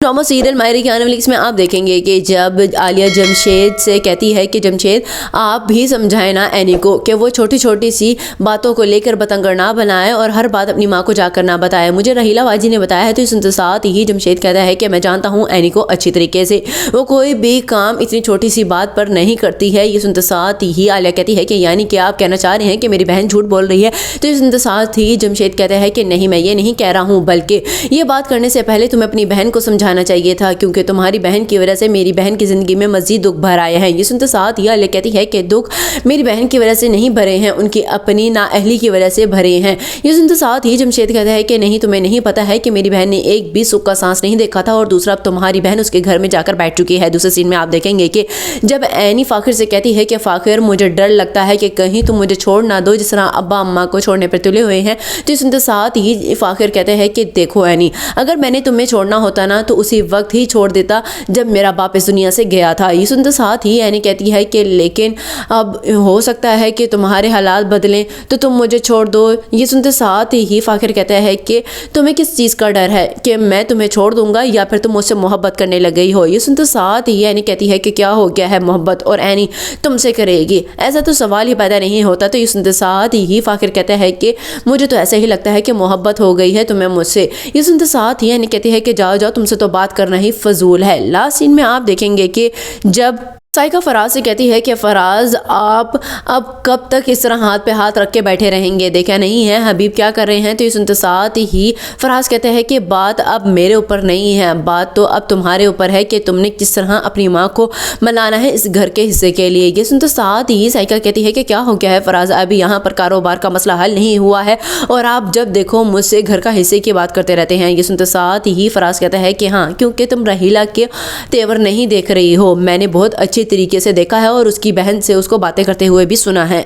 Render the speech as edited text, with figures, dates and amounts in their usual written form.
Drama serial मायरे की आने वाली इसमें आप देखेंगे कि जब आलिया जमशेद से कहती है कि जमशेद आप भी समझाएं ना एनी को कि वो छोटी छोटी सी बातों को लेकर बतंगड़ ना बनाए और हर बात अपनी माँ को जाकर ना बताए। मुझे रहीला वाजी ने बताया है। तो इस साथ ही जमशेद कहता है कि मैं जानता हूँ एनी को अच्छी तरीके से, वो कोई भी काम इतनी छोटी सी बात पर नहीं करती है। ये सुनते साथ ही आलिया कहती है कि यानी कि आप कहना चाह रहे हैं कि मेरी बहन झूठ बोल रही है। तो इस सुनते साथ ही जमशेद कहता है कि नहीं, मैं ये नहीं कह रहा हूँ, बल्कि ये बात करने से पहले तुम्हें अपनी बहन को समझाना चाहिए था, क्योंकि तुम्हारी बहन की वजह से मेरी बहन की जिंदगी में मजीद दुख भर आए हैं। ये सुनते साथ ही आलिया कहती है कि दुख मेरी बहन की वजह से नहीं भरे हैं, उनकी अपनी नाअहली की वजह से भरे हैं। ये सुनते साथ ही जमशेद कहता है कि नहीं, तुम्हें नहीं पता है कि मेरी बहन ने एक भी सुख का सांस नहीं देखा था, और दूसरा अब तुम्हारी बहन उसके घर में जाकर बैठ चुकी है। दूसरे सीन में आप देखेंगे कि जब एनी फाखिर से कहती है कि फाखिर मुझे डर लगता है कि कहीं तुम मुझे छोड़ ना दो, जिस तरह अब्बा अम्मा को छोड़ने पर तुले हुए हैं। तो सुनते साथ ही फाखिर कहते हैं कि देखो एनी, अगर मैंने तुम्हें छोड़ना होता ना तो उसी वक्त ही छोड़ देता जब मेरा बाप इस दुनिया से गया था। ये सुनते साथ ही एनी कहती है कि लेकिन अब हो सकता है कि तुम्हारे हालात बदलें तो तुम मुझे छोड़ दो। ये सुनते साथ ही फाखिर कहता है कि तुम्हें किस चीज़ का डर है कि मैं तुम्हें छोड़ दूंगा या फिर तुम मुझसे मोहब्बत करने लग गई हो। ये सुनते साथ ही एनी कहती है कि क्या हो गया है मोहब्बत और एनी तुमसे करेगी, ऐसा तो सवाल ही पैदा नहीं होता। तो ये सुनते साथ ही फाखिर कहता है कि मुझे तो ऐसा ही लगता है कि मोहब्बत हो गई है तुम्हें मुझसे। ये सुनते साथ ही एनी कहती है कि जाओ जाओ, तुमसे तो बात करना ही फजूल है। लास्ट सीन में आप देखेंगे कि जब साइका फराज से कहती है कि फराज आप अब कब तक इस तरह हाथ पे हाथ रख के बैठे रहेंगे, देखा नहीं है हबीब क्या कर रहे हैं। तो ये सुनते साथ ही फराज कहते हैं कि बात अब मेरे ऊपर नहीं है, बात तो अब तुम्हारे ऊपर है कि तुमने किस तरह अपनी माँ को मनाना है इस घर के हिस्से के लिए। ये सुनते साथ ही साइका कहती है कि क्या हो गया है फराज, अभी यहाँ पर कारोबार का मसला हल नहीं हुआ है और आप जब देखो मुझसे घर का हिस्से की बात करते रहते हैं। ये सुनते साथ ही फराज कहता है कि हाँ, क्योंकि तुम रहीला के तेवर नहीं देख रही हो, मैंने बहुत अच्छी तरीके से देखा है और उसकी बहन से उसको बातें करते हुए भी सुना है।